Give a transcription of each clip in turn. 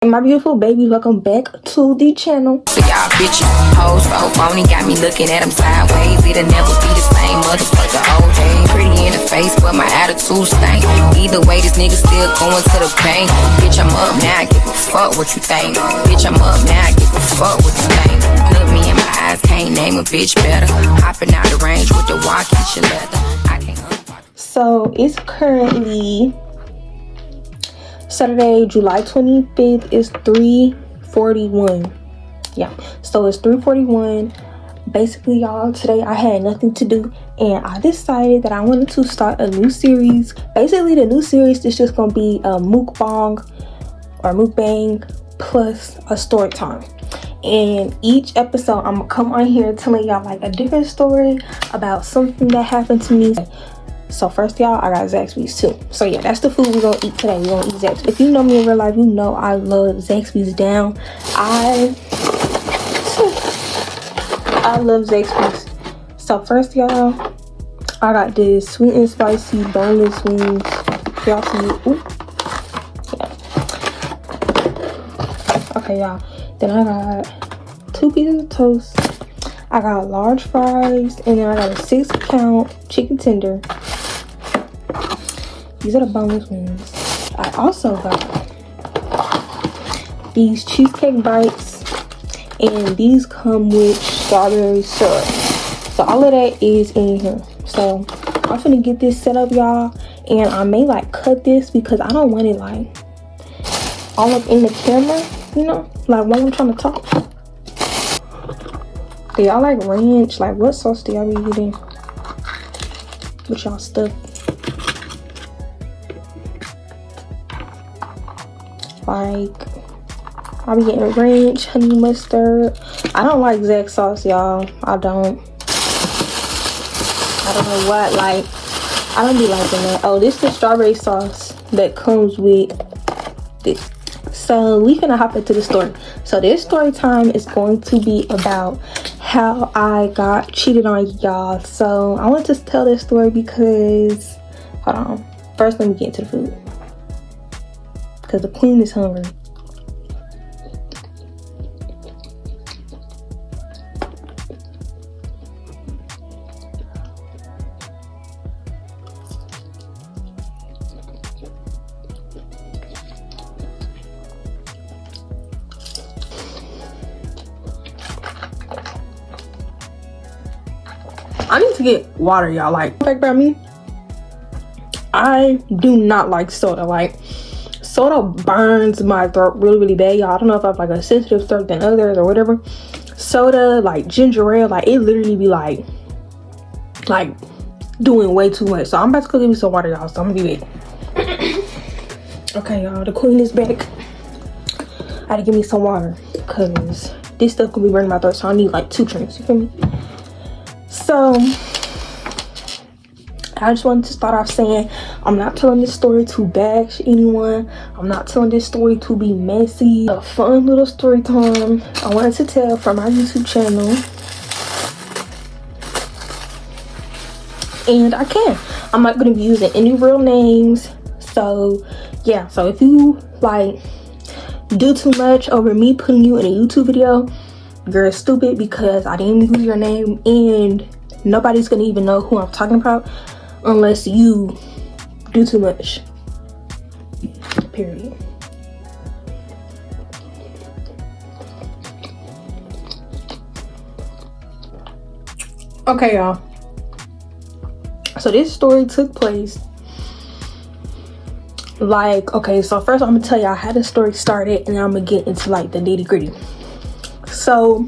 My beautiful babies, welcome back to the channel. So y'all bitch hoes so phony, got me looking at them sideways. It'll never be the same motherfucker old day. Pretty in the face, but my attitude stank. Either way, this nigga still going to the bank. Bitch, I'm up now, I give a fuck what you think. Bitch, I'm up now, I give a fuck what you think. Look me in my eyes, can't name a bitch better. Hopping out the range with the walkie leather. I can't unlock. So it's currently Saturday, July 25th. Is 3:41. Yeah, so it's 3:41. Basically, y'all, today I had nothing to do and I decided that I wanted to start a new series. Basically, the new series is just gonna be a mukbang or mukbang plus a story time. And each episode I'm gonna come on here telling y'all like a different story about something that happened to me. So first, y'all, I got Zaxby's too. So yeah, that's the food we're gonna eat today. We're gonna eat Zaxby's. If you know me in real life, you know I love Zaxby's down. I love Zaxby's. So first, y'all, I got this sweet and spicy boneless wings. Y'all see it? Ooh. Yeah. Okay, y'all. Then I got 2 pieces of toast. I got large fries, and then I got a 6-count chicken tender. These are the boneless wings. I also got these cheesecake bites, and these come with strawberry syrup. So all of that is in here. So I'm finna get this set up, y'all, and I may like cut this because I don't want it like all up in the camera, you know, like when I'm trying to talk. Do y'all like ranch? Like what sauce do y'all be eating with y'all stuff? Like I be getting ranch, honey mustard. I don't like Zax sauce, y'all. I don't know what, like I don't be liking that. Oh, this is the strawberry sauce that comes with this. So we finna hop into the story. So this story time is going to be about how I got cheated on, y'all. So I want to tell this story because, hold on, first let me get into the food because the queen is hungry. I need to get water, y'all. Like, fact about me, I do not like soda. Like, soda burns my throat really bad, y'all. I don't know if I have like a sensitive throat than others or whatever. Soda, like ginger ale, like it literally be like doing way too much. So I'm about to go get me some water, y'all. So I'm gonna be back. Okay, y'all, the queen is back. I had to give me some water because this stuff could be burning my throat. So I need like 2 drinks. You feel me? So I just wanted to start off saying I'm not telling this story to bash anyone. I'm not telling this story to be messy. A fun little story time I wanted to tell from my YouTube channel. And I'm not going to be using any real names. So yeah, so if you like do too much over me putting you in a YouTube video, you're stupid because I didn't use your name and nobody's gonna even know who I'm talking about unless you do too much. Period. Okay, y'all. So this story took place like, okay, so first I'm gonna tell y'all how the story started and then I'm gonna get into like the nitty-gritty. So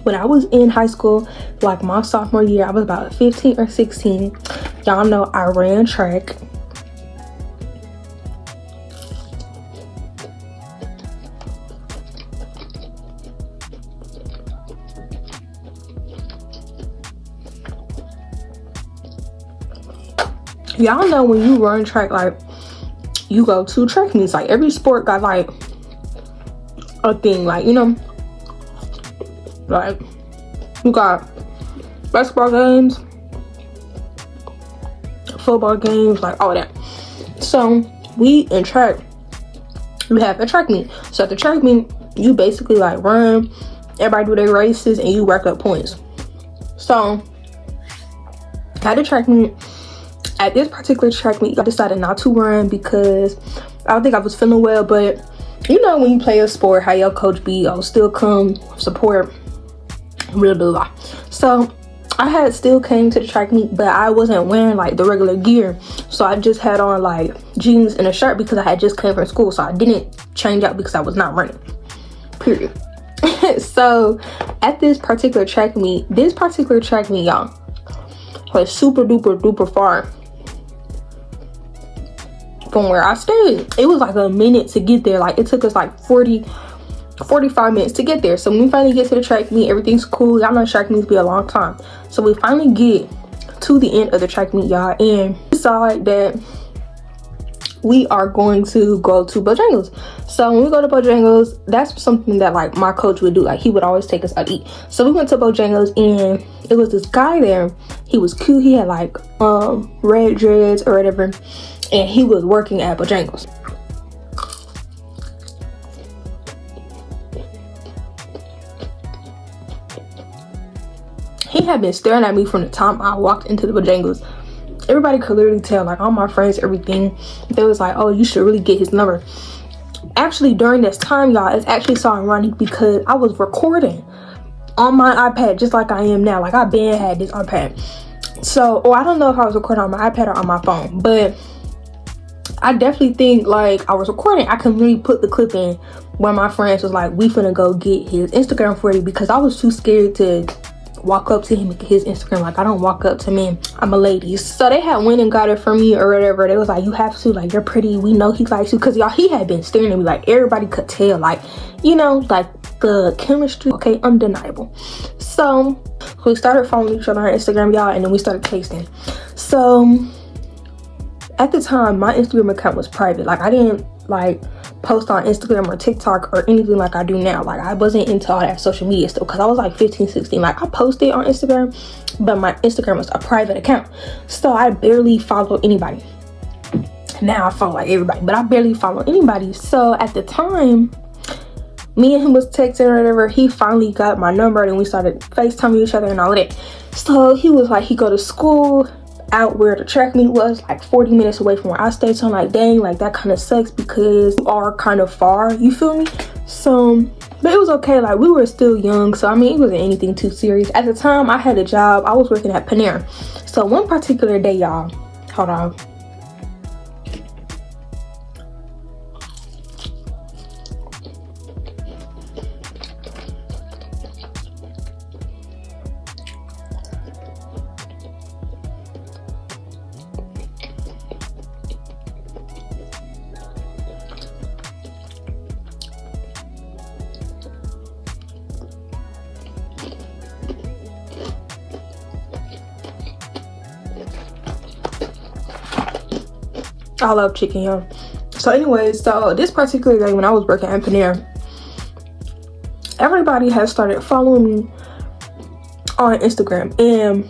when I was in high school, like my sophomore year, I was about 15 or 16. Y'all know I ran track. Y'all know when you run track, like you go to track meets. Like every sport got like a thing, like, you know, like you got basketball games, football games, like all that. So we in track you have a track meet. So at the track meet, you basically like run, everybody do their races, and you rack up points. So at the track meet, at this particular track meet, I decided not to run because I don't think I was feeling well. But you know, when you play a sport, how your coach be, oh, still come support, blah blah blah. So I had still came to the track meet, but I wasn't wearing like the regular gear, so I just had on like jeans and a shirt because I had just came from school. So I didn't change out because I was not running, period. So at this particular track meet, y'all, was super duper far from where I stayed. It was like a minute to get there. Like it took us like 45 minutes to get there. So when we finally get to the track meet, everything's cool. Y'all know track meets be a long time. So we finally get to the end of the track meet, y'all, and decide that we are going to go to Bojangles. So when we go to Bojangles, that's something that like my coach would do. Like he would always take us out to eat. So we went to Bojangles, and it was this guy there. He was cute. He had like red dreads or whatever, and he was working at Bojangles. He had been staring at me from the time I walked into the Bojangles. Everybody could literally tell, like all my friends, everything. They was like, oh, you should really get his number. Actually, during this time, y'all, it's actually so ironic because I was recording on my iPad just like I am now. Like I been had this iPad. So, or I don't know if I was recording on my iPad or on my phone, but I definitely think like I was recording. I can really put the clip in where my friends was like, we finna go get his Instagram for you, because I was too scared to walk up to him and get his Instagram. Like I don't walk up to men, I'm a lady. So they had went and got it from me or whatever. They was like, you have to, like you're pretty, we know he likes you, because y'all, he had been staring at me. Like everybody could tell, like, you know, like the chemistry, okay, undeniable. So we started following each other on Instagram, y'all, and then we started texting. So at the time, my Instagram account was private. Like I didn't like post on Instagram or TikTok or anything like I do now. Like I wasn't into all that social media stuff because I was like 15, 16. Like I posted on Instagram, but my Instagram was a private account, so I barely follow anybody. Now I follow like everybody, but I barely follow anybody. So at the time, me and him was texting or whatever. He finally got my number and we started FaceTiming each other and all of that. So he was like, he go to school out where the track meet was, like 40 minutes away from where I stayed. So I'm like, dang, like that kind of sucks because you are kind of far, you feel me? So, but it was okay. Like we were still young, so I mean it wasn't anything too serious. At the time I had a job. I was working at Panera. So one particular day, y'all, hold on, I love chicken, y'all. So anyways, so this particular day when I was working at Panera, everybody has started following me on Instagram. And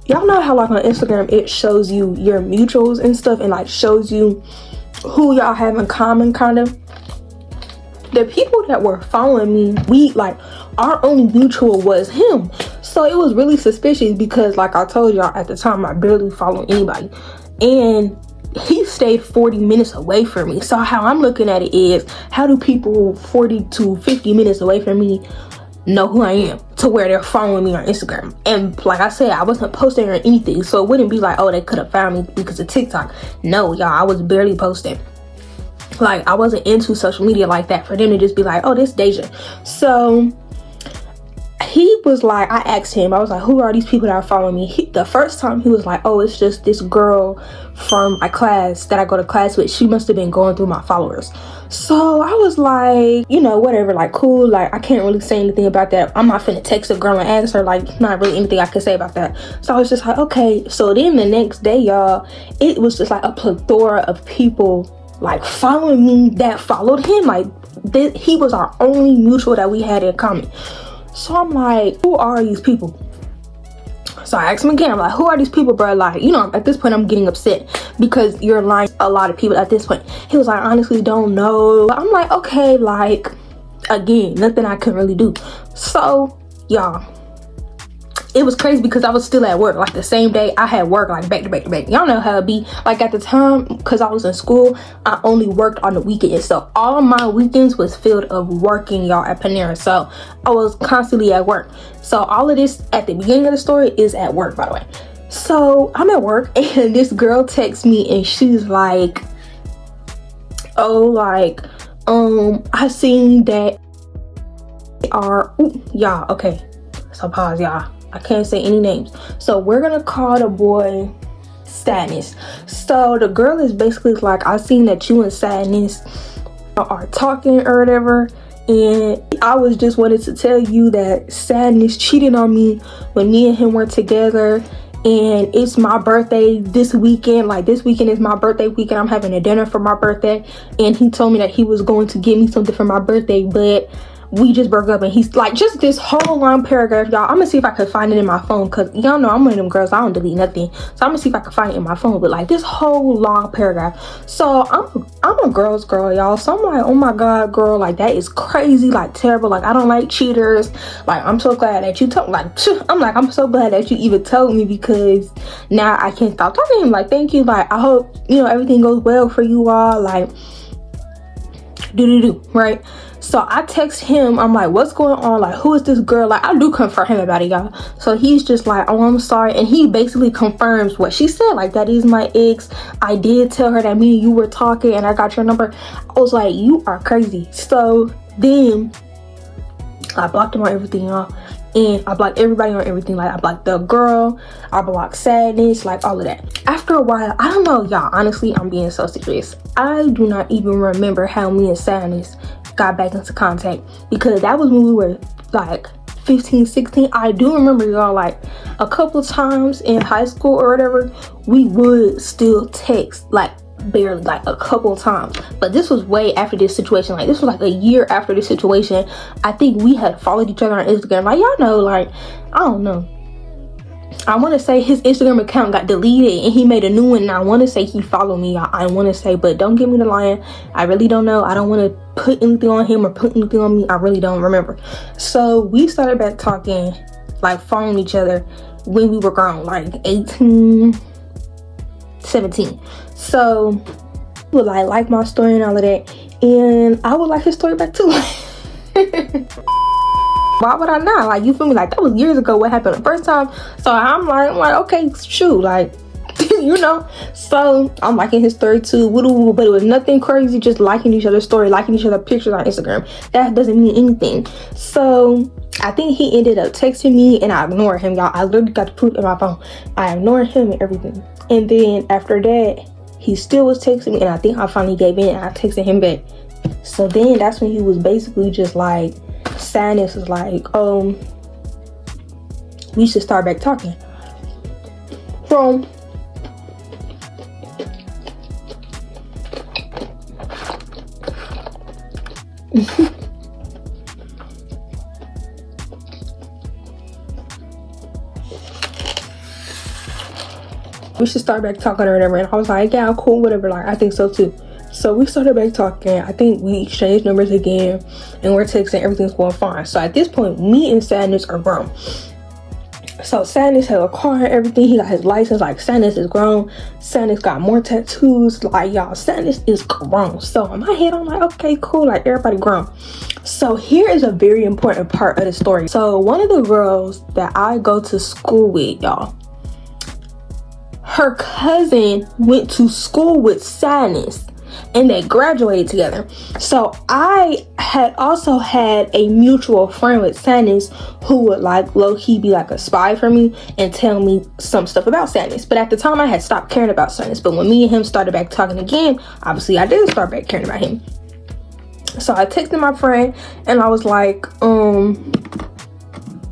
y'all know how like on Instagram it shows you your mutuals and stuff, and like shows you who y'all have in common, kind of. The people that were following me, we like our only mutual was him. So it was really suspicious because like I told y'all, at the time I barely followed anybody, and he stayed 40 minutes away from me. So how I'm looking at it is, how do people 40 to 50 minutes away from me know who I am to where they're following me on Instagram? And like I said, I wasn't posting or anything, so it wouldn't be like, oh, they could have found me because of TikTok. No, y'all, I was barely posting. Like I wasn't into social media like that for them to just be like, oh, this Deja. So he was like, I asked him, I was like, who are these people that are following me? The first time he was like, oh, it's just this girl from my class that I go to class with. She must have been going through my followers. So I was like, you know, whatever, like cool. Like I can't really say anything about that. I'm not finna text a girl and ask her, like not really anything I could say about that. So I was just like, okay. So then the next day, y'all, it was just like a plethora of people like following me that followed him. Like he was our only mutual that we had in common. So I'm like, who are these people? So I asked him again, I'm like, who are these people, bro? Like, you know, at this point I'm getting upset because you're lying a lot of people at this point. He was like, honestly don't know. I'm like, okay, like, again, nothing I could really do. So y'all, it was crazy because I was still at work. Like the same day I had work, like back to back to back. Y'all know how it be. Like at the time, because I was in school, I only worked on the weekends. So all my weekends was filled of working, y'all, at Panera. So I was constantly at work. So all of this at the beginning of the story is at work, by the way. So I'm at work and this girl texts me and she's like, oh, like, I seen that are, y'all, okay. So pause, y'all. I can't say any names. So we're gonna call the boy Sadness. So the girl is basically like, I seen that you and Sadness are talking or whatever, and I was just wanted to tell you that Sadness cheated on me when me and him were together, and it's my birthday this weekend. Like this weekend is my birthday weekend. I'm having a dinner for my birthday, and he told me that he was going to give me something for my birthday, but we just broke up. And he's like, just this whole long paragraph, y'all. I'm gonna see if I can find it in my phone, because y'all know I'm one of them girls, I don't delete nothing. So I'm gonna see if I can find it in my phone. But like this whole long paragraph. So I'm a girl's girl, y'all. So I'm like, oh my god, girl, like that is crazy, like terrible. Like I don't like cheaters. Like I'm so glad that you told, like I'm like, I'm so glad that you even told me, because now I can't stop talking to him. Like thank you. Like I hope, you know, everything goes well for you all. Like right? So I text him, I'm like, what's going on? Like, who is this girl? Like, I do confront him about it, y'all. So he's just like, oh, I'm sorry. And he basically confirms what she said. Like, that is my ex. I did tell her that me and you were talking and I got your number. I was like, you are crazy. So then I blocked him on everything, y'all. And I blocked everybody on everything. Like I blocked the girl, I blocked Sadness, like all of that. After a while, I don't know, y'all, honestly, I'm being so serious. I do not even remember how me and Sadness got back into contact, because that was when we were like 15, 16. I do remember, y'all, like a couple times in high school or whatever, we would still text, like barely, like a couple times. But this was way after this situation. Like this was like a year after this situation. I think we had followed each other on Instagram. Like y'all know, like I don't know, I want to say his Instagram account got deleted and he made a new one, and I want to say he followed me. I want to say, but don't get me to lying, I really don't know. I don't want to put anything on him or put anything on me. I really don't remember. So we started back talking, like following each other when we were grown, like 18, 17. So he would like my story and all of that, and I would like his story back too. Why would I not? Like, you feel me? Like that was years ago what happened the first time. So I'm like okay, shoot, like you know. So I'm liking his story too, but it was nothing crazy, just liking each other's story, liking each other's pictures on Instagram. That doesn't mean anything. So I think he ended up texting me and I ignored him, y'all. I literally got the proof in my phone. I ignored him and everything. And then after that, he still was texting me, and I think I finally gave in and I texted him back. So then that's when he was basically just like, Sadness was like, we should start back talking. So we should start back talking or whatever. And I was like, yeah, cool, whatever. Like, I think so too. So we started back talking. I think we exchanged numbers again, and we're texting. Everything's going fine. So at this point, me and Sadness are grown. So Sadness had a car and everything. He got his license. Like, Sadness is grown. Sadness got more tattoos. Like, y'all, Sadness is grown. So in my head, I'm like, okay, cool. Like, everybody grown. So here is a very important part of the story. So one of the girls that I go to school with, y'all, her cousin went to school with Sadness, and they graduated together. So I had also had a mutual friend with Sadness who would like low-key be like a spy for me and tell me some stuff about Sadness. But at the time, I had stopped caring about Sadness. But when me and him started back talking again, obviously I did start back caring about him. So I texted my friend and I was like,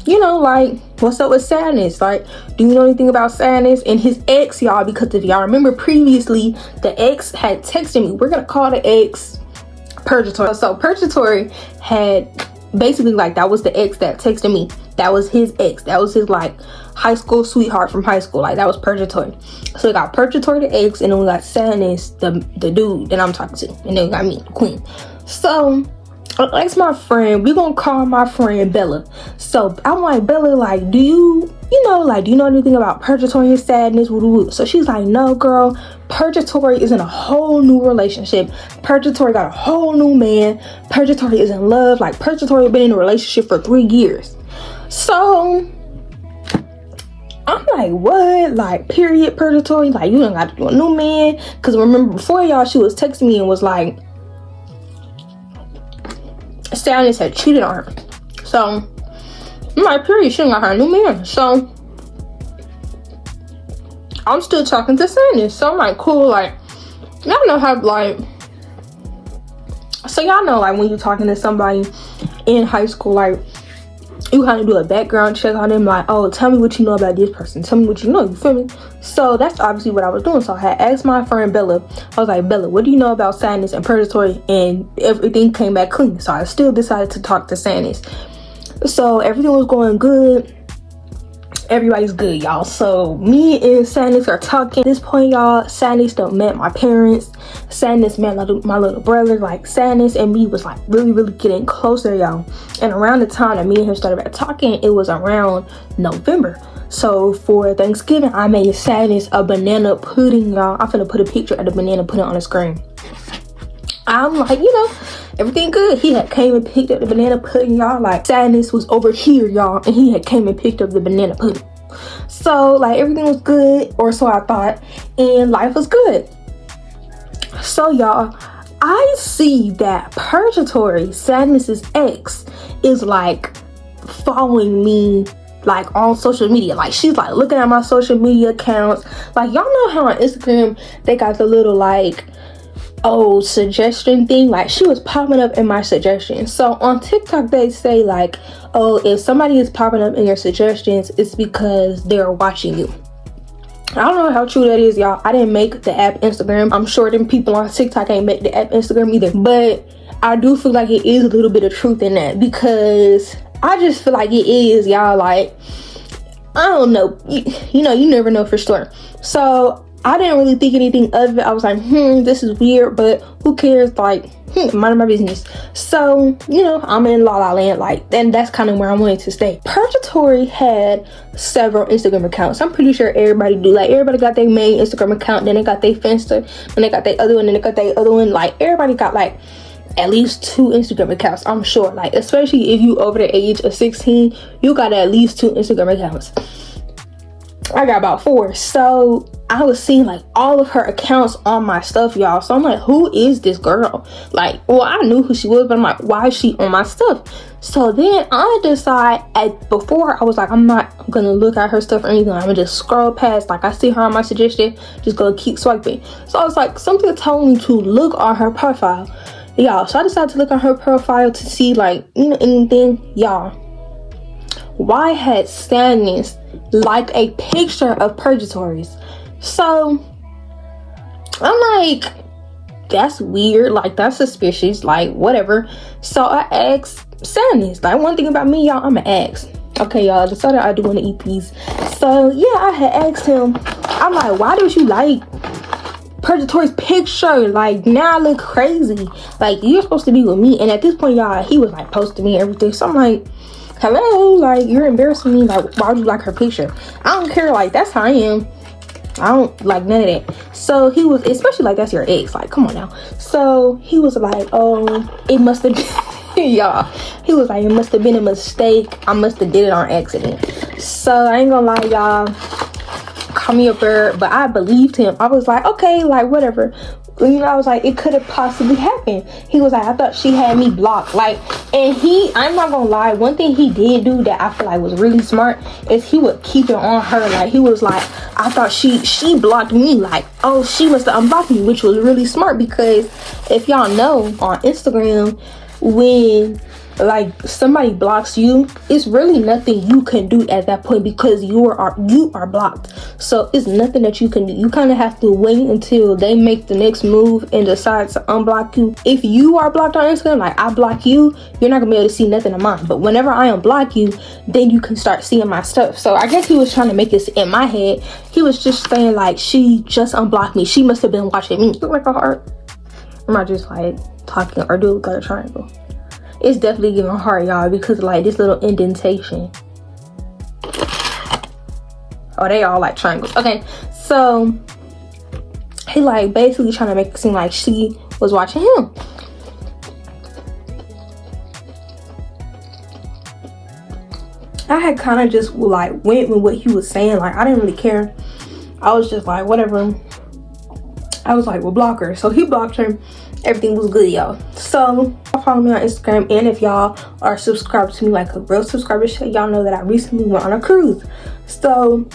you know, like, what's up with Sadness? Like, do you know anything about Sadness and his ex, y'all? Because if y'all remember previously, the ex had texted me. We're gonna call the ex Purgatory. So Purgatory had basically, like, that was the ex that texted me That was his ex. That was his like high school sweetheart from high school. Like that was Purgatory. So we got Purgatory the ex, and then we got Sadness, the dude that I'm talking to, and then we got me, the queen. So I asked my friend, we gonna call my friend Bella. So I'm like, Bella, like, do you know anything about Purgatory and Sadness? So she's like, no, girl, Purgatory is in a whole new relationship. Purgatory got a whole new man. Purgatory is in love. Like, Purgatory been in a relationship for 3 years. So I'm like, what? Like, period, Purgatory? Like, you done got to do a new man? Because remember, before y'all, she was texting me and was like, Sadness had cheated on her. So I'm like, period, she done got her a new man. So I'm still talking to Sadness. So I'm like, cool. Like, y'all know how, like, so y'all know, like, when you're talking to somebody in high school, like, you kind of do a background check on them, like, oh, tell me what you know about this person, tell me what you know, you feel me? So that's obviously what I was doing. So I had asked my friend Bella, I was like, Bella, what do you know about Sadness and Purgatory? And everything came back clean. So I still decided to talk to Sadness. So everything was going good. Everybody's good, y'all. So me and Sadness are talking. At this point, y'all, Sadness done met my parents. Sadness met my little brother. Like, Sadness and me was like really getting closer, y'all. And around the time that me and him started back talking, it was around November. So for Thanksgiving, I made Sadness a banana pudding, y'all. I'm finna put a picture of the banana pudding on the screen. I'm like, everything good. He had came and picked up the banana pudding, y'all. Like, Sadness was over here, y'all, and he had came and picked up the banana pudding. So, like, everything was good, or so I thought, and life was good. So, y'all, I see that Purgatory, Sadness's ex, is like following me, like, on social media. Like, she's like looking at my social media accounts. Like, y'all know how on Instagram they got the little like suggestion thing. Like, she was popping up in my suggestions. So on TikTok they say like, oh, if somebody is popping up in your suggestions, it's because they're watching you. I don't know how true that is, y'all. I didn't make the app Instagram. I'm sure them people on TikTok ain't make the app Instagram either, but I do feel like it is a little bit of truth in that, because I just feel like it is, y'all. Like, I don't know, you never know for sure. So I didn't really think anything of it. I was like, this is weird, but who cares? Like, mind my business. So, I'm in La La Land, like, and that's kind of where I wanted to stay. Purgatory had several Instagram accounts. I'm pretty sure everybody do. Like, everybody got their main Instagram account, then they got their Finsta, then they got their other one, then they got their other one. Like, everybody got like at least 2 Instagram accounts, I'm sure. Like, especially if you over the age of 16, you got at least 2 Instagram accounts. I got about 4. So I was seeing like all of her accounts on my stuff, y'all. So I'm like, who is this girl? Like, well, I knew who she was, but I'm like, why is she on my stuff? So then I decide, before I was like, I'm not gonna look at her stuff or anything. I'm gonna just scroll past. Like, I see her on my suggestion, just gonna keep swiping. So I was like, something told me to look on her profile, y'all. So I decided to look on her profile to see like, anything, y'all. Why had Sadness liked a picture of Purgatory's? So I'm like, that's weird, like, that's suspicious, like, whatever. So I asked Sadness, like, one thing about me, y'all, I'm an ask. Okay, y'all, decided I do want to eat these. So yeah, I had asked him, I'm like, why did you like Purgatory's picture? Like, now I look crazy. Like, you're supposed to be with me. And at this point, y'all, he was like posting me and everything. So I'm like, hello, like, you're embarrassing me. Like, why would you like her picture? I don't care. Like, that's how I am. I don't like none of that. So he was, especially like, that's your ex. Like, come on now. So he was like, oh, it must have been, y'all. He was like, it must have been a mistake. I must have did it on accident. So I ain't gonna lie, y'all. Call me a bird, but I believed him. I was like, okay, like, whatever. I was like, it could have possibly happened. He was like, I thought she had me blocked. Like, and I'm not gonna lie, one thing he did do that I feel like was really smart is he would keep it on her. Like, he was like, I thought she blocked me. Like, oh, she must have unblocked me, which was really smart, because if y'all know on Instagram, when like somebody blocks you, it's really nothing you can do at that point because you are blocked. So it's nothing that you can do. You kind of have to wait until they make the next move and decide to unblock you. If you are blocked on Instagram, like I block you, you're not gonna be able to see nothing of mine. But whenever I unblock you, then you can start seeing my stuff. So I guess he was trying to make this in my head. He was just saying like, she just unblocked me, she must have been watching me. Look like a heart. Am I just like talking, or do it look like a triangle? It's definitely giving a heart, y'all, because like this little indentation. Oh, they all like triangles. Okay, so he like basically trying to make it seem like she was watching him. I had kind of just like went with what he was saying. Like I didn't really care. I was just like, whatever. I was like, well, block her. So he blocked her. Everything was good, y'all. So follow me on Instagram, and if y'all are subscribed to me like a real subscriber, y'all know that I recently went on a cruise. So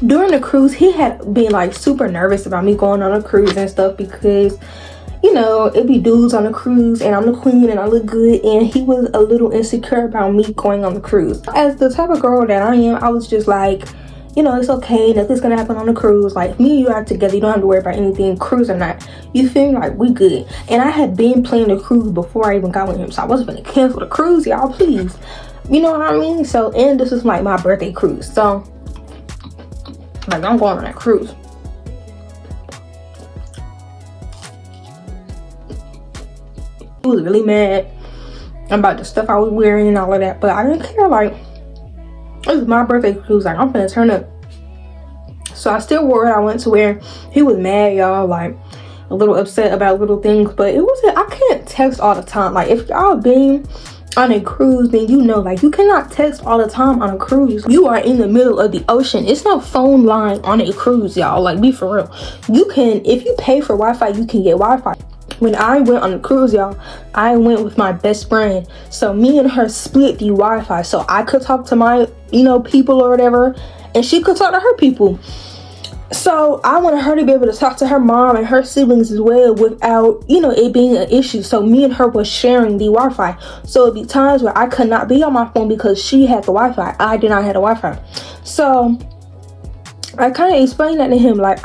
during the cruise, he had been like super nervous about me going on a cruise and stuff because, you know, it be dudes on the cruise and I'm the queen and I look good, and he was a little insecure about me going on the cruise. As the type of girl that I am, I was just like, you know, it's okay, nothing's gonna happen on the cruise. Like, me and you are together, you don't have to worry about anything, cruise or not. You feel me? Like, we good. And I had been planning the cruise before I even got with him, so I wasn't gonna cancel the cruise, y'all, please. You know what I mean? So, and this is like my birthday cruise, so like I'm going on that cruise. He was really mad about the stuff I was wearing and all of that, but I didn't care. Like, it was my birthday cruise, like I'm gonna turn up. So I still wore what I went to wear. He was mad, y'all, like a little upset about little things, but it wasn't, I can't text all the time. Like, if y'all been on a cruise, then you know, like, you cannot text all the time on a cruise. You are in the middle of the ocean. It's no phone line on a cruise, y'all. Like, be for real. You can, if you pay for Wi-Fi, you can get Wi-Fi. When I went on the cruise, y'all, I went with my best friend. So me and her split the Wi-Fi. So I could talk to my, you know, people or whatever, and she could talk to her people. So I wanted her to be able to talk to her mom and her siblings as well without, you know, it being an issue. So me and her was sharing the Wi-Fi. So it'd be times where I could not be on my phone because she had the Wi-Fi. I did not have the Wi-Fi. So I kind of explained that to him, like,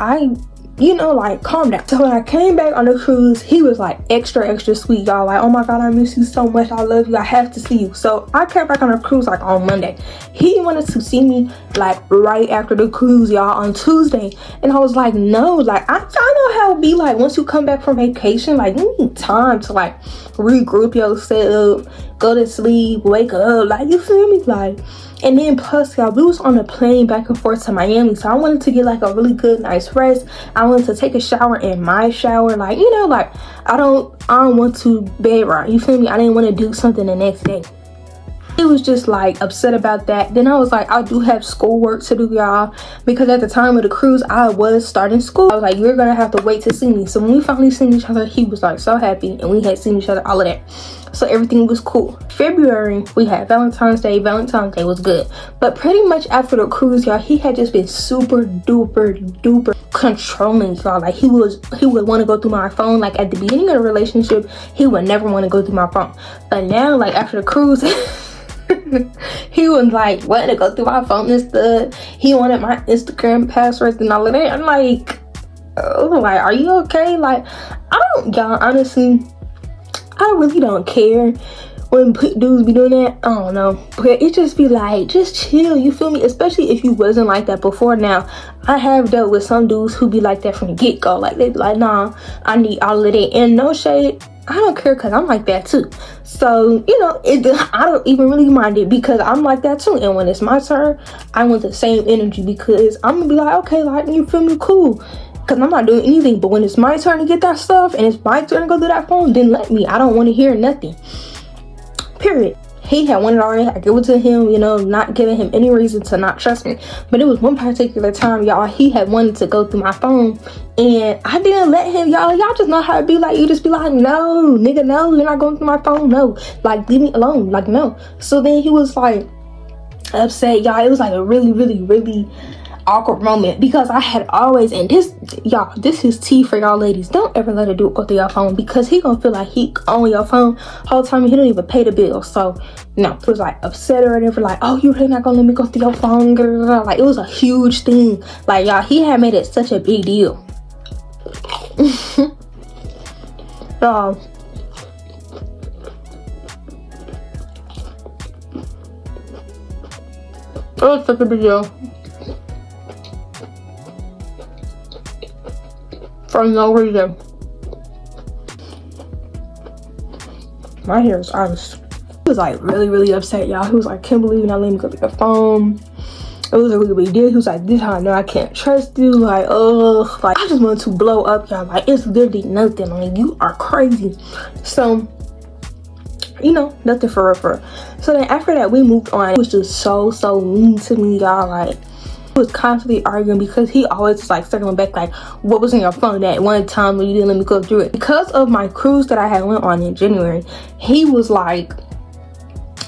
you know, like, calm down. So when I came back on the cruise, he was like extra sweet, y'all. Like, oh my god, I miss you so much, I love you, I have to see you. So I came back on the cruise like on Monday. He wanted to see me like right after the cruise, y'all, on Tuesday. And I was like, no, like, I know how it be like once you come back from vacation. Like, you need time to like regroup yourself, go to sleep, wake up, like, you feel me? Like, and then plus, y'all, we was on a plane back and forth to Miami, so I wanted to get like a really good nice rest. I wanted to take a shower in my shower, like, you know, like, I don't want to bed right, you feel me? I didn't want to do something the next day. He was just like upset about that. Then I was like, I do have schoolwork to do, y'all, because at the time of the cruise I was starting school. I was like, you're gonna have to wait to see me. So when we finally seen each other, he was like so happy, and we had seen each other, all of that. So everything was cool. February, we had Valentine's Day. Valentine's Day was good. But pretty much after the cruise, y'all, he had just been super duper controlling, y'all. Like, he would want to go through my phone. Like, at the beginning of the relationship, he would never want to go through my phone. But now, like, after the cruise, he was like wanting to go through my phone and stuff. He wanted my Instagram passwords and all of that. I'm like, oh, like, are you okay? Like, y'all, honestly, I really don't care when dudes be doing that. I don't know, but it just be like, just chill, you feel me? Especially if you wasn't like that before. Now, I have dealt with some dudes who be like that from the get-go. Like, they be like, nah, I need all of that. And no shade, I don't care, because I'm like that too. So, you know, I don't even really mind it, because I'm like that too. And when it's my turn, I want the same energy, because I'm gonna be like, okay, like, you feel me? Cool. Because I'm not doing anything. But when it's my turn to get that stuff and it's my turn to go through that phone, then let me. I don't want to hear nothing. Period. He had wanted already. I gave it to him, you know, not giving him any reason to not trust me. But it was one particular time, y'all, he had wanted to go through my phone, and I didn't let him. Y'all just know how it be. Like, you just be like, no, nigga, no, you're not going through my phone. No, like, leave me alone. Like, no. So then he was like upset, y'all. It was like a really awkward moment because I had always, and this, y'all, this is tea for y'all ladies. Don't ever let a dude go through your phone because he gonna feel like he on your phone whole time. He don't even pay the bill. So no, it was like upset or whatever. Like, oh, you really not gonna let me go through your phone? Like, it was a huge thing. Like, y'all, he had made it such a big deal. It was such a big deal. For no reason. My hair is ice. He was like really upset, y'all. He was like, can't believe you're not letting me go to your phone. It was a really big deal. He was like, this how I know I can't trust you. Like, ugh. Like, I just wanted to blow up, y'all. Like, it's literally nothing. Like, you are crazy. So, you know, nothing for real. So then after that, we moved on. It was just so mean to me, y'all. Like, he was constantly arguing because he always was like circling back, like, what was in your phone that one time when you didn't let me go through it? Because of my cruise that I had went on in January, he was like,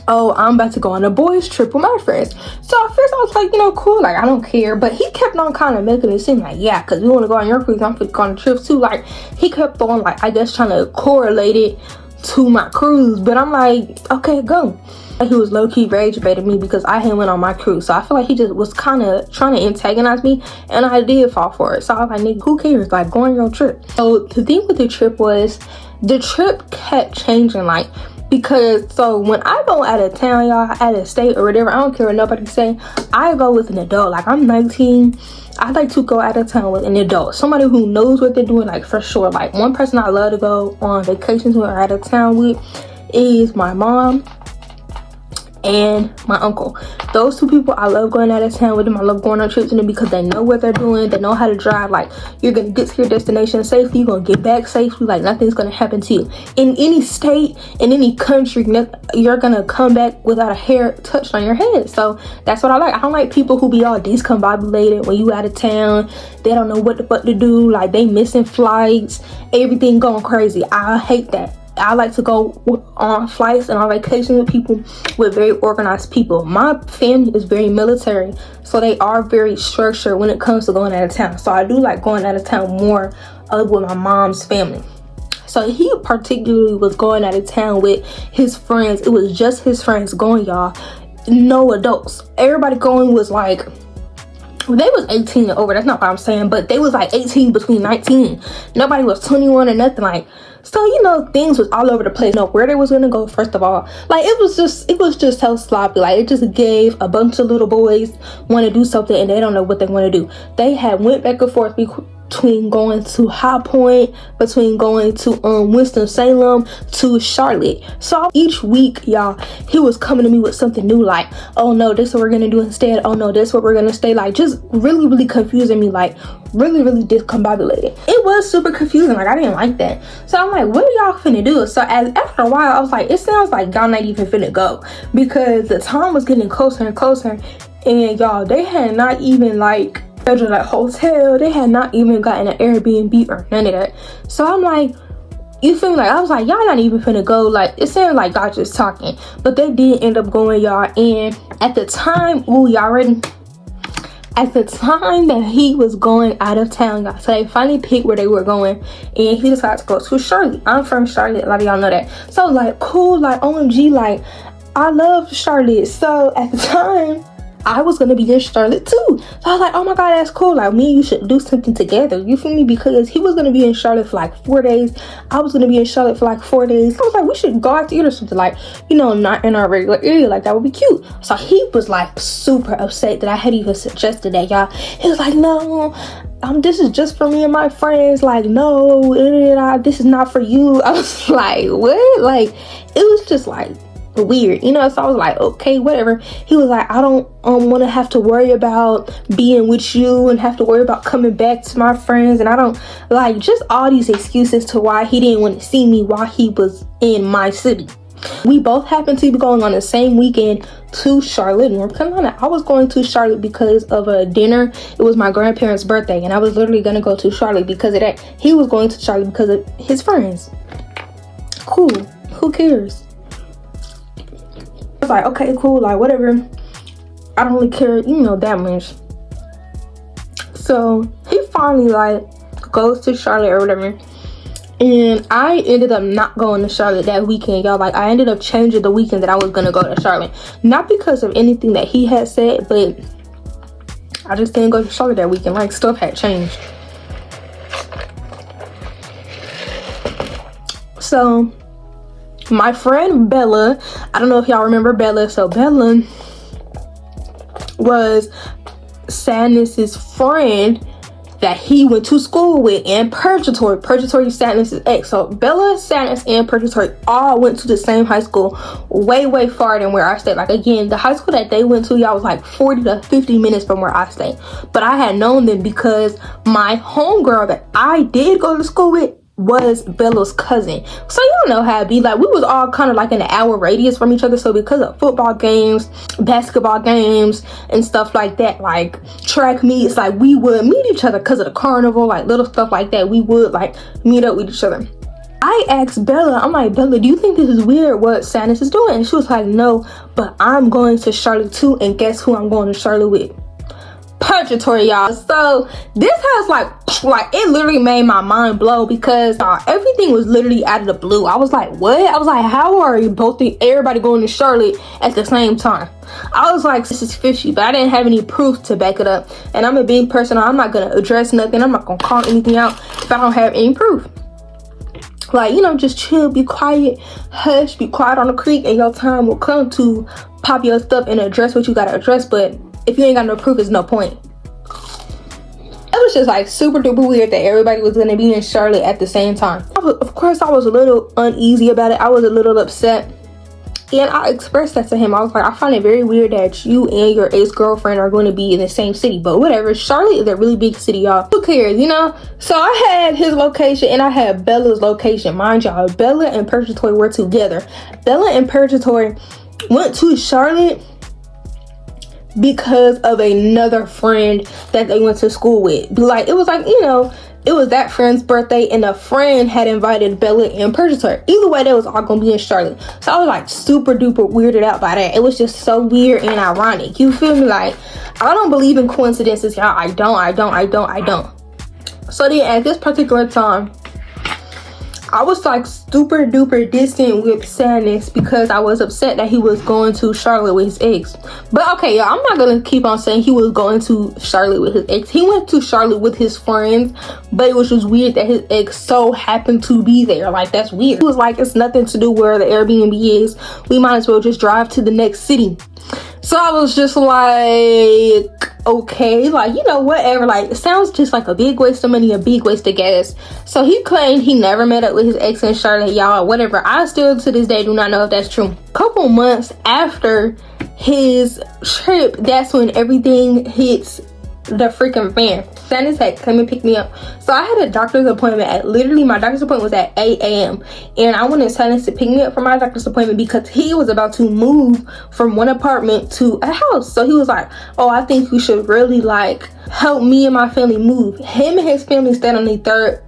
oh, I'm about to go on a boys trip with my friends. So at first I was like, you know, cool, like, I don't care. But he kept on kind of making it seem like, yeah, because we want to go on your cruise, I'm going to go on a trip too. Like, he kept on, like, I guess trying to correlate it to my cruise. But I'm like, okay, go. He was low-key rage baiting me because I had went on my cruise. So I feel like he just was kind of trying to antagonize me, and I did fall for it. So I was like, nigga, who cares? Like, go on your trip. So the thing with the trip was, the trip kept changing, like, because so when I go out of town, y'all, out of state or whatever, I don't care what nobody say, I go with an adult. Like, I'm 19. I like to go out of town with an adult, somebody who knows what they're doing, like, for sure. Like, one person I love to go on vacations with or out of town with is my mom and my uncle. Those two people, I love going out of town with them. I love going on trips with them because they know what they're doing. They know how to drive. Like, you're gonna get to your destination safely. You're gonna get back safely. Like, nothing's gonna happen to you. In any state, in any country, you're gonna come back without a hair touched on your head. So that's what I like. I don't like people who be all discombobulated when you out of town. They don't know what the fuck to do. Like, they missing flights. Everything going crazy. I hate that. I like to go on flights and on vacation with people, with very organized people. My family is very military, so they are very structured when it comes to going out of town. So I do like going out of town more with my mom's family. So he particularly was going out of town with his friends. It was just his friends going, y'all. No adults. Everybody going was like, they was 18 and over. That's not what I'm saying, but they was like 18 between 19. Nobody was 21 or nothing. Like, so, you know, things was all over the place. No, where they was gonna go, first of all. Like, it was just so sloppy. Like, it just gave a bunch of little boys want to do something and they don't know what they want to do. They had went back and forth between going to High Point, between going to Winston-Salem to Charlotte. So each week, y'all, he was coming to me with something new, like, oh no, this is what we're gonna do instead. Oh no, this is what we're gonna stay. Like, just really confusing me, like really discombobulated. It was super confusing. Like, I didn't like that. So I'm like, what are y'all finna do? So after a while, I was like, it sounds like y'all not even finna go, because the time was getting closer and closer, and y'all, they had not even like scheduled a hotel. They had not even gotten an Airbnb or none of that. So I'm like, you feel me? Like, I was like, y'all not even finna go. Like, it sounded like God just talking, but they did end up going, y'all. And at the time, ooh, y'all ready? At the time that he was going out of town, y'all, so they finally picked where they were going, and he decided to go to Charlotte. I'm from Charlotte, a lot of y'all know that. So like, cool, like, OMG, like, I love Charlotte. So at the time, I was gonna be in Charlotte too. So I was like, oh my god, that's cool. Like, me and you should do something together. You feel me? Because he was gonna be in Charlotte for like 4 days. I was gonna be in Charlotte for like 4 days. I was like, we should go out to eat or something, like, you know, not in our regular area. Like, that would be cute. So he was like super upset that I had even suggested that, y'all. He was like, no, this is just for me and my friends. Like, no, this is not for you. I was like, what? Like, it was just like weird, you know. So I was like, okay, whatever. He was like, I don't want to have to worry about being with you and have to worry about coming back to my friends, and I don't like, just all these excuses to why he didn't want to see me while he was in my city. We both happened to be going on the same weekend to Charlotte, North Carolina. I was going to Charlotte because of a dinner. It was my grandparents' birthday, and I was literally gonna go to Charlotte because of that. He was going to Charlotte because of his friends. Cool, who cares? I was like, okay, cool, like, whatever. I don't really care, you know, that much. So he finally like goes to Charlotte or whatever, and I ended up not going to Charlotte that weekend, y'all. Like, I ended up changing the weekend that I was gonna go to Charlotte, not because of anything that he had said, but I just didn't go to Charlotte that weekend. Like, stuff had changed. So my friend Bella, I don't know if y'all remember Bella. So Bella was Sadness's friend that he went to school with, and Purgatory Sadness's ex. So Bella, Sadness, and Purgatory all went to the same high school, way far than where I stayed. Like, again, the high school that they went to, y'all, was like 40 to 50 minutes from where I stayed. But I had known them because my homegirl that I did go to school with was Bella's cousin. So y'all know how it be. Like, we was all kind of like in an hour radius from each other. So because of football games, basketball games, and stuff like that, like track meets, like we would meet each other because of the carnival, like little stuff like that. We would like meet up with each other. I asked Bella, I'm like, Bella, do you think this is weird what Sadness is doing? And she was like, no, but I'm going to Charlotte too, and guess who I'm going to Charlotte with? Purgatory, y'all. So this has like it literally made my mind blow, because everything was literally out of the blue. I was like, what? I was like, how are you both everybody going to Charlotte at the same time? I was like, this is fishy, but I didn't have any proof to back it up, and I'm a big person. I'm not gonna address nothing. I'm not gonna call anything out if I don't have any proof. Like, you know, just chill, be quiet, hush, be quiet on the creek, and your time will come to pop your stuff and address what you gotta address. But if you ain't got no proof, there's no point. It was just like super duper weird that everybody was gonna be in Charlotte at the same time. Of course, I was a little uneasy about it. I was a little upset, and I expressed that to him. I was like, I find it very weird that you and your ex-girlfriend are going to be in the same city, but whatever. Charlotte is a really big city, y'all. Who cares, you know? So I had his location and I had Bella's location. Mind y'all, Bella and Purgatory were together. Bella and Purgatory went to Charlotte because of another friend that they went to school with. Like, it was like, you know, it was that friend's birthday, and a friend had invited Bella and Purgatory. Either way, they was all gonna be in Charlotte. So I was like super duper weirded out by that. It was just so weird and ironic. You feel me? Like, I don't believe in coincidences, y'all. I don't. So then at this particular time, I was like super duper distant with Sadness because I was upset that he was going to Charlotte with his ex. But okay, y'all, I'm not gonna keep on saying he was going to Charlotte with his ex. He went to Charlotte with his friends, but it was just weird that his ex so happened to be there. Like, that's weird. He was like, it's nothing to do where the Airbnb is. We might as well just drive to the next city. So I was just like, okay, like, you know, whatever. Like, it sounds just like a big waste of money, a big waste of gas. So he claimed he never met up with his ex in Charlotte, y'all, whatever. I still to this day do not know if that's true. Couple months after his trip, that's when everything hits the freaking fan. Sadness had come and pick me up. So I had a doctor's appointment at, literally my doctor's appointment was at 8 a.m. and I wanted Sadness to pick me up from my doctor's appointment because he was about to move from one apartment to a house. So he was like, oh, I think you should really like help me and my family move. Him and his family stayed on the 3rd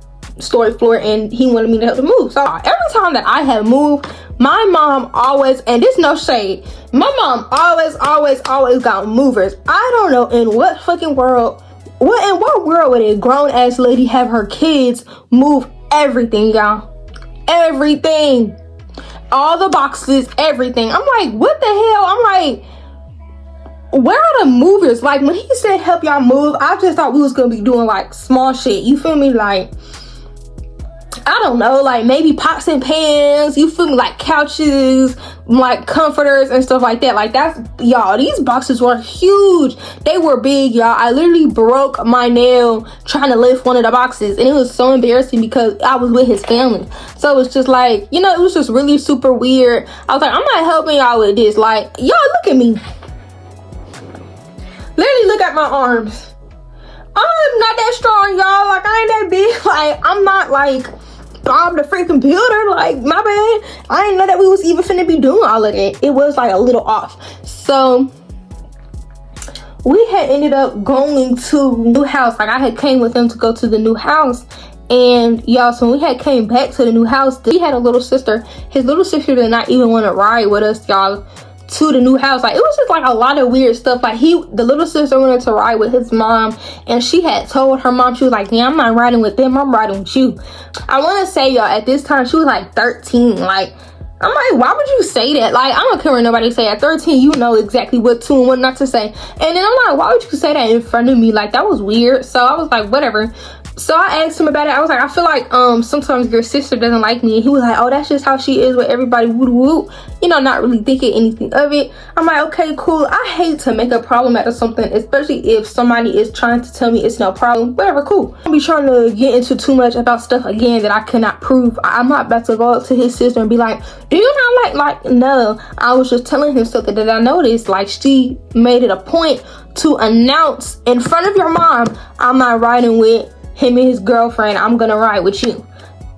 story floor, and he wanted me to help them move. So every time that I have moved, my mom always, and this no shade, my mom always got movers. I don't know in what fucking world, what world would a grown ass lady have her kids move everything, y'all? Everything. All the boxes, everything. I'm like, what the hell? I'm like, where are the movers? Like, when he said help y'all move, I just thought we was gonna be doing like small shit. You feel me? Like, I don't know, like maybe pots and pans, you feel me, like couches, like comforters and stuff like that. Like, that's, y'all, these boxes were huge. They were big, y'all. I literally broke my nail trying to lift one of the boxes, and it was so embarrassing because I was with his family. So it was just like, you know, it was just really super weird. I was like, I'm not helping y'all with this. Like, y'all, look at me. Literally, look at my arms. I'm not that strong, y'all. Like, I ain't that big. Like, I'm not like Bob the freaking builder. Like, my bad. I didn't know that we was even finna be doing all of that. It was like a little off. So we had ended up going to new house. Like, I had came with them to go to the new house, and y'all, so when we had came back to the new house, he had a little sister. His little sister did not even want to ride with us, y'all. to the new house. Like, it was just like a lot of weird stuff. Like, the little sister wanted to ride with his mom, and she had told her mom, she was like, yeah, I'm not riding with them, I'm riding with you. I want to say, y'all, at this time she was like 13. Like, I'm like, why would you say that? Like, I don't care what nobody say. At 13, you know exactly what to and what not to say. And then I'm like, why would you say that in front of me? Like, that was weird. So I was like, whatever. So I asked him about it. I was like, I feel like sometimes your sister doesn't like me. And he was like, oh, that's just how she is with everybody. Woo woo. You know, not really thinking anything of it. I'm like, okay, cool. I hate to make a problem out of something, especially if somebody is trying to tell me it's no problem. Whatever, cool. I'll be trying to get into too much about stuff again that I cannot prove. I'm not about to go up to his sister and be like, do you not like, no. I was just telling him something that I noticed. Like, she made it a point to announce in front of your mom, I'm not riding with him and his girlfriend, I'm gonna ride with you.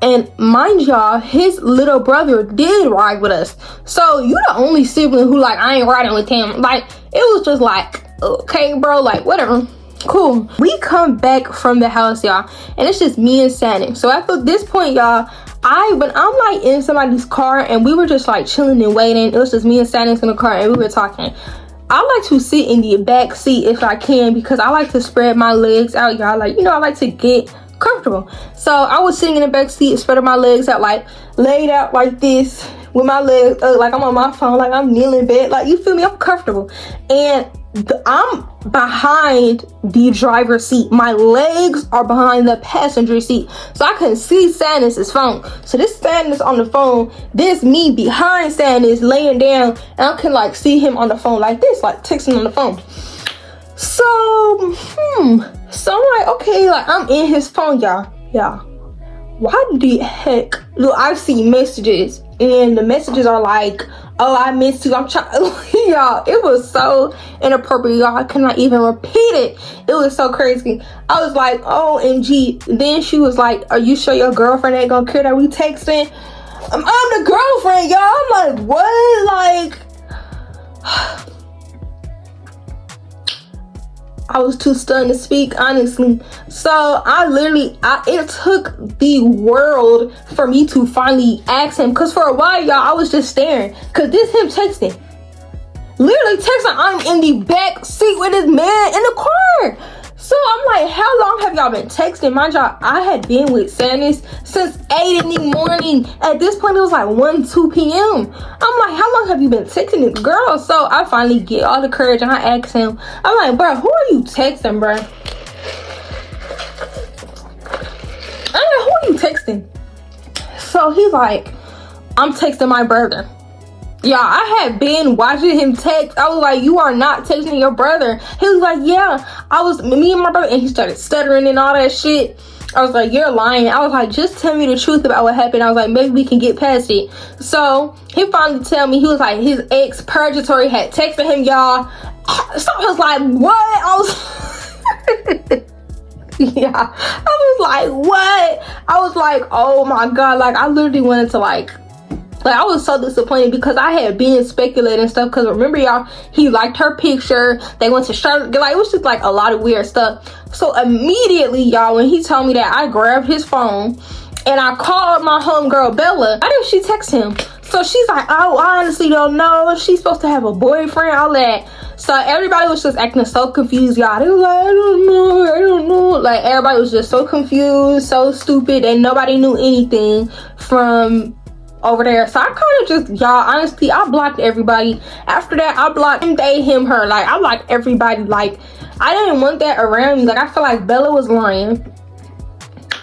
And mind y'all, his little brother did ride with us. So you the only sibling who like, I ain't riding with him. Like, it was just like, okay bro, like whatever, cool. We come back from the house, y'all, and it's just me and Sandy. So after this point, y'all, when I'm like in somebody's car and we were just like chilling and waiting, it was just me and Sandy in the car and we were talking. I like to sit in the back seat if I can, because I like to spread my legs out, y'all. Like, you know, I like to get comfortable. So I was sitting in the back seat, spreading my legs out, like laid out like this with my legs like I'm on my phone, like I'm kneeling back, like, you feel me? I'm comfortable. And I'm behind the driver's seat. My legs are behind the passenger seat, so I can see Sanders' phone. So this Sanders on the phone, this me behind Sanders laying down, and I can like see him on the phone like this, like texting on the phone. So so I'm like, okay, like I'm in his phone, y'all. Why the heck do I see messages and the messages are like, oh, I missed you, I'm trying. Y'all, it was so inappropriate, y'all. I cannot even repeat it. It was so crazy. I was like, OMG. Then she was like, are you sure your girlfriend ain't gonna care that we texting? I'm the girlfriend, y'all. I'm like, what? Like, I was too stunned to speak, honestly. So it took the world for me to finally ask him, because for a while, y'all, I was just staring, because this him texting, literally texting. I'm in the back seat with this man in the car. So I'm like, how long have y'all been texting? Mind y'all, I had been with Sanders since 8 in the morning. At this point, it was like 1-2 p.m. I'm like, how long have you been texting this girl? So I finally get all the courage and I ask him, I'm like, bro, who are you texting, bro? I'm like, who are you texting? So he's like, I'm texting my brother. Yeah, I had been watching him text. I was like, you are not texting your brother. He was like, yeah, me and my brother. And he started stuttering and all that shit. I was like, you're lying. I was like, just tell me the truth about what happened. I was like, maybe we can get past it. So he finally tell me, he was like, his ex Purgatory had texted him, y'all. So I was like, what? I was yeah, I was like, what? I was like, oh my God. Like, I literally wanted to like I was so disappointed, because I had been speculating stuff, because remember, y'all, he liked her picture, they went to Charlotte, like, it was just like a lot of weird stuff. So immediately, y'all, when he told me that, I grabbed his phone and I called my homegirl Bella. Why didn't she text him? So she's like, oh, I honestly don't know, she's supposed to have a boyfriend, all that. So everybody was just acting so confused, y'all. They was like, I don't know. Like, everybody was just so confused, so stupid, and nobody knew anything from over there. So I kind of just, y'all, honestly, I blocked everybody. After that, I blocked him, they, him, her. Like, I blocked everybody. Like, I didn't want that around me. Like, I feel like Bella was lying,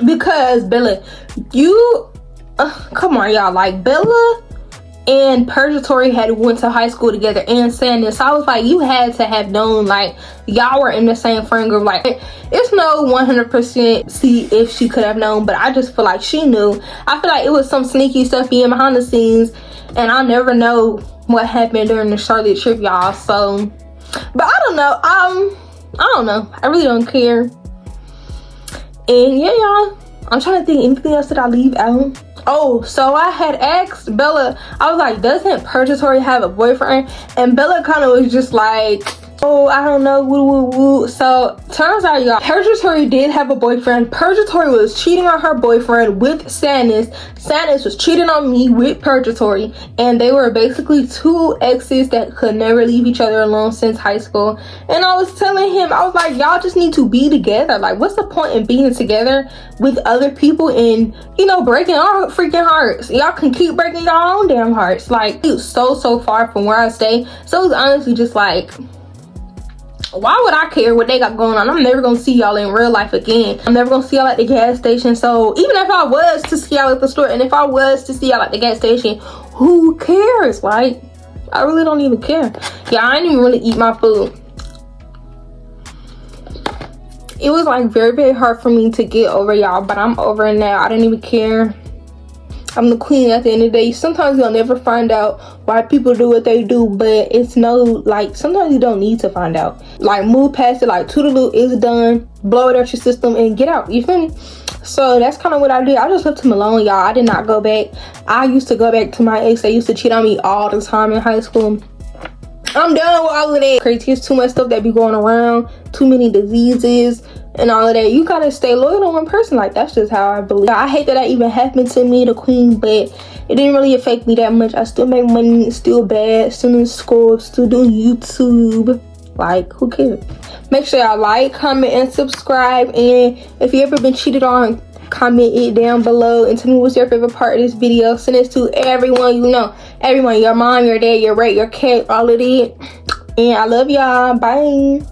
because Bella, you come on, y'all. Like, Bella and Purgatory had went to high school together, and Sanders. So I was like, you had to have known, like, y'all were in the same friend group. Like, it's no 100% see if she could have known, but I just feel like she knew. I feel like it was some sneaky stuff being behind the scenes, and I'll never know what happened during the Charlotte trip, y'all. So, but I don't know. I don't know. I really don't care. And yeah, y'all, I'm trying to think anything else that I leave out. Oh, so I had asked Bella, I was like, doesn't Purgatory have a boyfriend? And Bella kind of was just like, Oh, I don't know, woo woo woo. So turns out, y'all, Purgatory did have a boyfriend. Purgatory was cheating on her boyfriend with Sadness. Sadness was cheating on me with Purgatory, and they were basically two exes that could never leave each other alone since high school. And I was telling him, I was like, y'all just need to be together. Like, what's the point in being together with other people and, you know, breaking our freaking hearts? Y'all can keep breaking your own damn hearts. Like, it was so far from where I stay. So it was honestly just like, why would I care what they got going on? I'm never gonna see y'all in real life again. I'm never gonna see y'all at the gas station. So even if I was to see y'all at the store, and if I was to see y'all at the gas station, who cares? Like, I really don't even care. Yeah, I didn't even really eat my food. It was like very hard for me to get over, y'all, but I'm over it now. I didn't even care. I'm the queen at the end of the day. Sometimes you'll never find out why people do what they do, but it's no, like, sometimes you don't need to find out. Like, move past it, like, toodaloo, is done, blow it out your system and get out, you feel me? So that's kind of what I did. I just left him alone, y'all. I did not go back. I used to go back to my ex that used to cheat on me all the time in high school. I'm done with all of that. Crazy, it's too much stuff that be going around, too many diseases and all of that. You gotta stay loyal to one person. Like, that's just how I believe. I hate that even happened to me, the queen, but it didn't really affect me that much. I still make money, still bad, still in school, still doing YouTube. Like, who cares? Make sure y'all like, comment, and subscribe. And if you ever been cheated on, comment it down below and tell me what's your favorite part of this video. Send this to everyone you know. Everyone, your mom, your dad, your rate, your cat, all of it. And I love y'all. Bye.